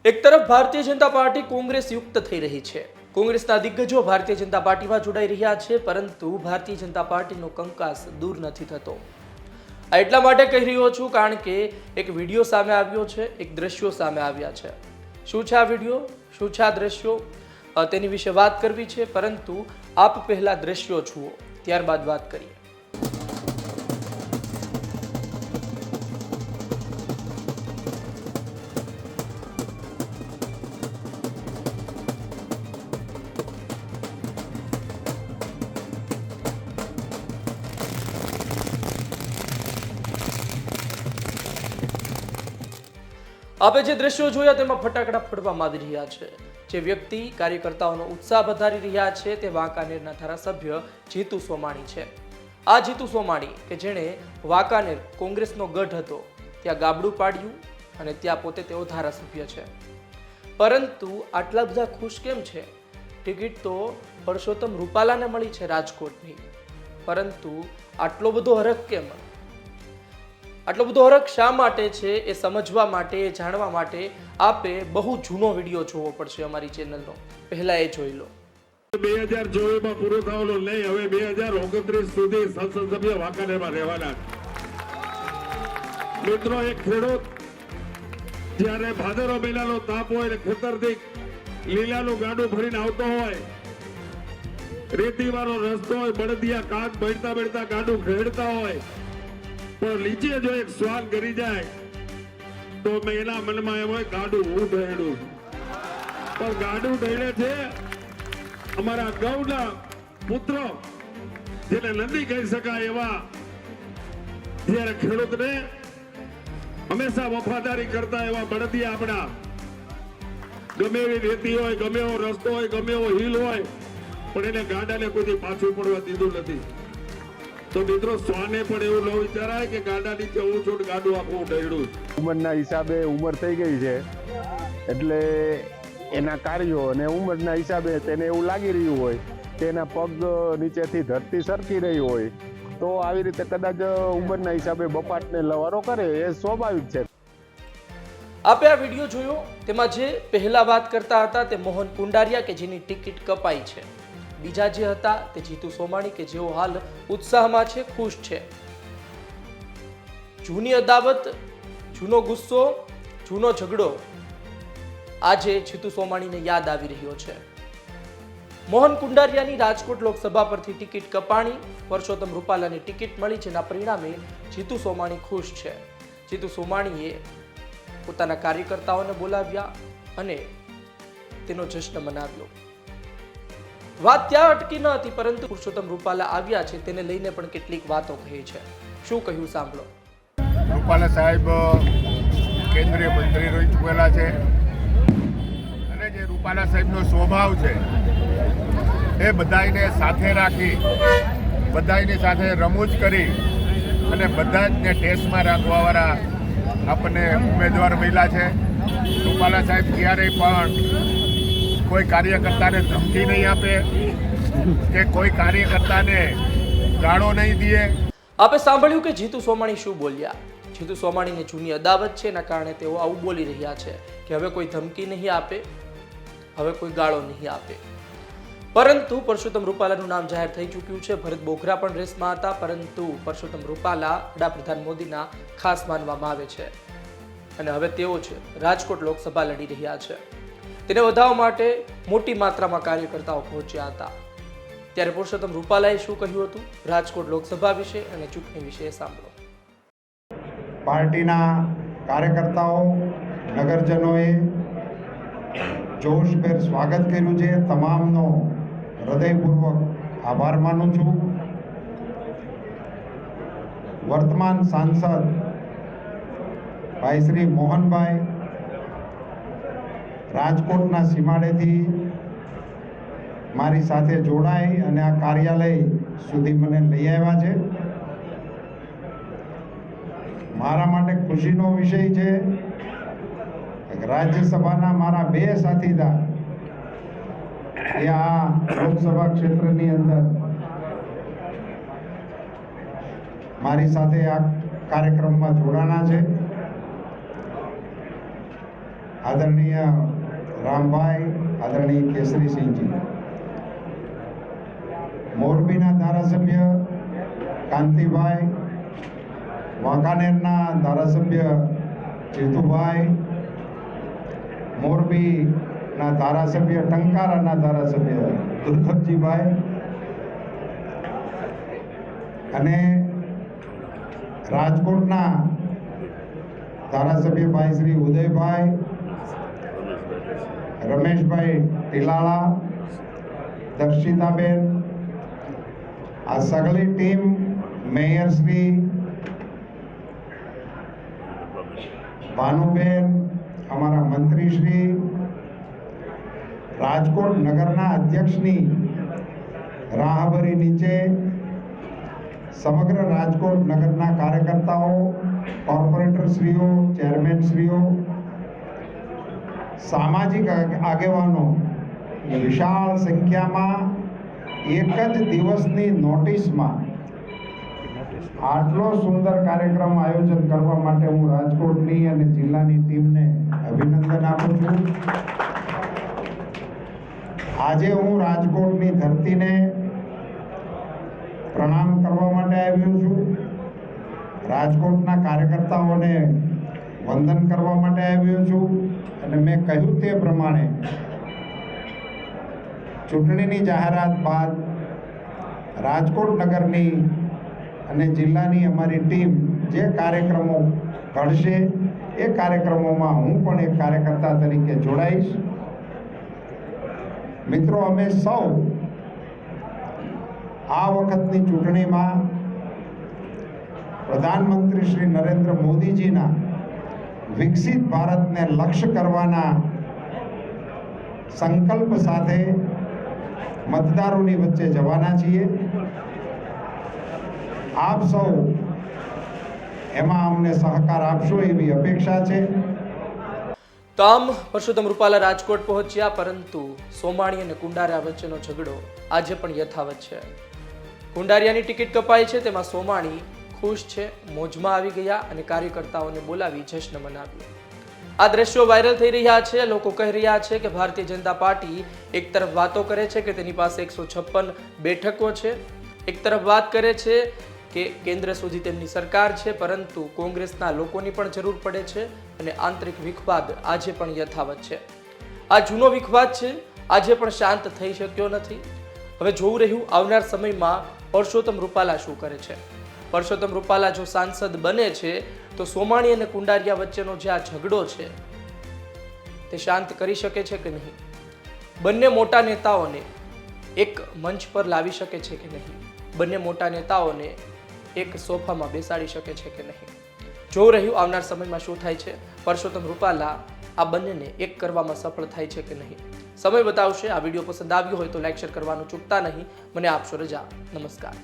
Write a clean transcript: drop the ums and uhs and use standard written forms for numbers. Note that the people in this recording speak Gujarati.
એક તરફ ભારતીય જનતા પાર્ટી કોંગ્રેસ યુક્ત થઈ રહી છે. કોંગ્રેસના દિગ્ગજો ભારતીય જનતા પાર્ટીમાં જોડાઈ રહ્યા છે, પરંતુ ભારતીય જનતા પાર્ટીનો કંકાસ દૂર નથી થતો. આ એટલા માટે કહી રહ્યો છું કારણ કે એક વિડીયો સામે આવ્યો છે, એક દ્રશ્યો સામે આવ્યા છે. શું છે આ વિડીયો, શું છે આ દ્રશ્યો, તેની વિશે વાત કરવી છે, પરંતુ આપ પહેલા દ્રશ્યો જુઓ, ત્યારબાદ વાત કરીએ. આપણે જે દ્રશ્યો જોયા તેમાં ફટાકડા ફોડવામાં આવી રહ્યા છે. જે વ્યક્તિ કાર્યકર્તાઓનો ઉત્સાહ વધારી રહ્યા છે તે વાંકાનેરના ધારાસભ્ય જીતુ સોમાણી છે. આ જીતુ સોમાણી કે જેણે વાંકાનેર કોંગ્રેસનો ગઢ હતો ત્યાં ગાબડું પાડ્યું અને ત્યાં પોતે તેઓ ધારાસભ્ય છે. પરંતુ આટલા બધા ખુશ કેમ છે? ટિકિટ તો પરસોત્તમ રૂપાલાને મળી છે રાજકોટની, પરંતુ આટલો બધો હરખ કેમ? આટલો બધો હરખ શા માટે છે એ સમજવા માટે, એ જાણવા માટે આપે બહુ જૂનો વિડીયો જોવો પડશે અમારી ચેનલનો. પહેલા એ જોઈ લો. 2024 માં પૂરો થવાનો નહીં, હવે 2029 સુધી સંસદ સભ્ય વાંકાનેરમાં રહેવાના. મિત્રો, એક ખેડૂત જ્યારે ભાદરવા મહિનાનો તાપ હોય ને ખેતરથી લીલાનું ગાડું ભરીને આવતો હોય, રેતીવાળો રસ્તો હોય, બળદિયા કાક બળતા બળતા ગાડું ખેડતા હોય, પણ નીચે જો એક શ્વાન કરી જાય તો એના મનમાં એમ હોય ગાડું હું ઢળ્યું. પણ ગાડું ઢળે છે અમારા ગૌના પુત્રો, જેને નંદી કહી શકાય એવા, જ્યારે ખેડૂતને હંમેશા વફાદારી કરતા એવા બળદિયા આપણા, ગમે એવી રેતી હોય, ગમે એવો રસ્તો હોય, ગમે એવો હિલ હોય, પણ એને ગાડાને કોઈ પાછું પડવા દીધું નથી. તો મિત્રો, શ્વાને પણ એવું ન વિચારાય કે ગાડા નીચે હું છું, ગાડું આખું ઢળ્યું. ઉંમરના હિસાબે ઉંમર થઈ ગઈ છે એટલે એના કાર્યો અને ઉંમરના હિસાબે તેને એવું લાગી રહ્યું હોય કે એના પગ નીચેથી ધરતી સરકી રહી હોય, તો આવી રીતે કદાચ ઉંમરના હિસાબે બપાટને લવારો કરે, એ સ્વાભાવિક છે. આપે આ વિડીયો જોયો, તેમાં જે પહેલા વાત કરતા હતા તે મોહન કુંડારિયા કે જેની ટિકિટ કપાઈ છે. બીજા જે હતા તે જીતુ સોમાણી કે જેઓ હાલ ઉત્સાહમાં છે, ખુશ છે. જૂની અદાવત, જૂનો ગુસ્સો, જૂનો ઝઘડો આજે જીતુ સોમાણીને યાદ આવી રહ્યો છે. મોહન કુંડારિયાની રાજકોટ લોકસભા પરથી ટિકિટ કપાણી, પરસોત્તમ રૂપાલાની ટિકિટ મળી, જેના પરિણામે જીતુ સોમાણી ખુશ છે. જીતુ સોમાણીએ પોતાના કાર્યકર્તાઓને બોલાવ્યા અને તેનો જશ્ન મનાવ્યો. વાત ત્યાં અટકી ન હતી, પરંતુ પુરુષોત્તમ રૂપાલા આવ્યા છે તેને લઈને પણ કેટલીક વાતો કહી છે. શું કહ્યું સાંભળો. રૂપાલા સાહેબ કેન્દ્રીય મંત્રી રહી ચૂકેલા છે અને જે રૂપાલા સાહેબનો સ્વભાવ છે એ બધાને સાથે રાખી, બધાની સાથે રમૂજ કરી અને બધા જને ટેસ્ટમાં રાખવાવાળા આપણને ઉમેદવાર મળ્યા છે. રૂપાલા સાહેબ ક્યારેય પણ કોઈ કાર્યકર્તાને ધમકી નહીં આપે કે કોઈ કાર્યકર્તાને ગાળો નહીં દે. આપે સાંભળ્યું કે જીતુ સોમાણી શું બોલ્યા. જીતુ સોમાણીને જૂની અદાવત છે, એના કારણે તેઓ આવું બોલી રહ્યા છે કે હવે કોઈ ધમકી નહીં આપે, હવે કોઈ ગાળો નહીં આપે. પરંતુ પરસોત્તમ રૂપાલાનું નામ જાહેર થઈ ચૂક્યું છે. ભરત બોઘરા પણ રેસમાં હતા, પરંતુ પરસોત્તમ રૂપાલા વડાપ્રધાન મોદીના ખાસ માનવામાં આવે છે અને હવે તેઓ છે રાજકોટ લોકસભા લડી રહ્યા છે. તેને વધારવા માટે મોટી માત્રામાં કાર્યકર્તાઓ પહોંચ્યા હતા. ત્યારે પુરુષોત્તમ રૂપાલાએ શું કહ્યું હતું રાજકોટ લોકસભા વિશે અને ચૂંટણી વિશે સાંભળો. પાર્ટીના કાર્યકર્તાઓ, નગરજનોએ જોશભેર સ્વાગત કર્યું છે. તમામનો હૃદયપૂર્વક આભાર માનું છું. વર્તમાન સાંસદ ભાઈ શ્રી મોહનભાઈ રાજકોટના સીમાડેથી મારી સાથે જોડાઈ અને આ કાર્યાલય સુધી મને લઈ આવ્યા છે. મારા માટે ખુશીનો વિષય છે રાજ્યસભાના મારા બે સાથીદાર એ આ લોકસભા ક્ષેત્રની અંદર મારી સાથે આ કાર્યક્રમમાં જોડાણા છે. આદરણીય રામભાઈ, આદરણીય કેસરીસિંહજી, મોરબીના ધારાસભ્ય કાંતિભાઈ, વાંકાનેરના ધારાસભ્ય જીતુભાઈ, મોરબીના ધારાસભ્ય ટંકારાના ધારાસભ્ય દુર્લભજીભાઈ અને રાજકોટના ધારાસભ્ય ભાઈ શ્રી ઉદયભાઈ, રમેશભાઈ ટીલાળા, દર્શિતાબેન, આ સગળી ટીમ, મેયર શ્રી ભાનુબેન, અમારા મંત્રીશ્રી, રાજકોટ નગરના અધ્યક્ષની રાહબરી નીચે સમગ્ર રાજકોટ નગરના કાર્યકર્તાઓ, કોર્પોરેટરશ્રીઓ, ચેરમેનશ્રીઓ, સામાજિક આગેવાનો વિશાળ સંખ્યામાં એક જ દિવસની નોટિસમાં આટલો સુંદર કાર્યક્રમ આયોજન કરવા માટે હું રાજકોટની અને જિલ્લાની ટીમને અભિનંદન આપું છું. આજે હું રાજકોટની ધરતીને પ્રણામ કરવા માટે આવ્યો છું. રાજકોટના કાર્યકર્તાઓને વંદન કરવા માટે આવ્યો છું અને મેં કહ્યું તે પ્રમાણે ચૂંટણીની જાહેરાત બાદ રાજકોટ નગરની અને જિલ્લાની અમારી ટીમ જે કાર્યક્રમો ઘડશે એ કાર્યક્રમોમાં હું પણ એક કાર્યકર્તા તરીકે જોડાઈશ. મિત્રો, અમે સૌ આ વખતની ચૂંટણીમાં પ્રધાનમંત્રી શ્રી નરેન્દ્ર મોદીજીના વિકસિત ભારતને લક્ષ્ય કરવાના સંકલ્પ સાથે મતદારોની વચ્ચે જવાના છીએ. આપ સૌ એમાં અમને સહકાર આપશો એવી અપેક્ષા છે. તો આમ પરસોત્તમ રૂપાલા રાજકોટ પહોંચ્યા, પરંતુ સોમાણી અને કુંડારિયા વચ્ચેનો ઝઘડો આજે પણ યથાવત છે. કુંડારિયાની ટિકિટ કપાઈ છે, તેમાં સોમાણી ખુશ છે, મોજમાં આવી ગયા અને કાર્યકર્તાઓને બોલાવી જશ્ન મનાવ્યો. આ દ્રશ્યો વાયરલ થઈ રહ્યા છે. લોકો કહી રહ્યા છે કે ભારતીય જનતા પાર્ટી એક તરફ વાતો કરે છે કે તેની પાસે 156 બેઠકો છે, એક તરફ વાત કરે છે કે કેન્દ્ર સુધી તેમની સરકાર છે, પરંતુ કોંગ્રેસના લોકોની પણ જરૂર પડે છે અને આંતરિક વિખવાદ આજે પણ યથાવત છે. આ જૂનો વિખવાદ છે, આજે પણ શાંત થઈ શક્યો નથી. હવે જોવું રહ્યું આવનાર સમયમાં પરસોત્તમ રૂપાલા શું કરે છે. પરસોત્તમ રૂપાલા જો સાંસદ બને છે તો સોમાણી અને કુંડારિયા વચ્ચેનો જે આ ઝઘડો છે તે શાંત કરી શકે છે કે નહીં. બંને મોટા નેતાઓને એક મંચ પર લાવી શકે છે કે નહીં. બંને મોટા નેતાઓને એક સોફામાં બેસાડી શકે છે કે નહીં. જોવું રહ્યું આવનાર સમયમાં શું થાય છે. પરસોત્તમ રૂપાલા આ બંનેને એક કરવામાં સફળ થાય છે કે નહીં. સમય બતાવશે. આ વિડીયો પસંદ આવ્યો હોય તો લાઈક શેર કરવાનું ચૂકતા નહીં. મને આપશો રજા. નમસ્કાર.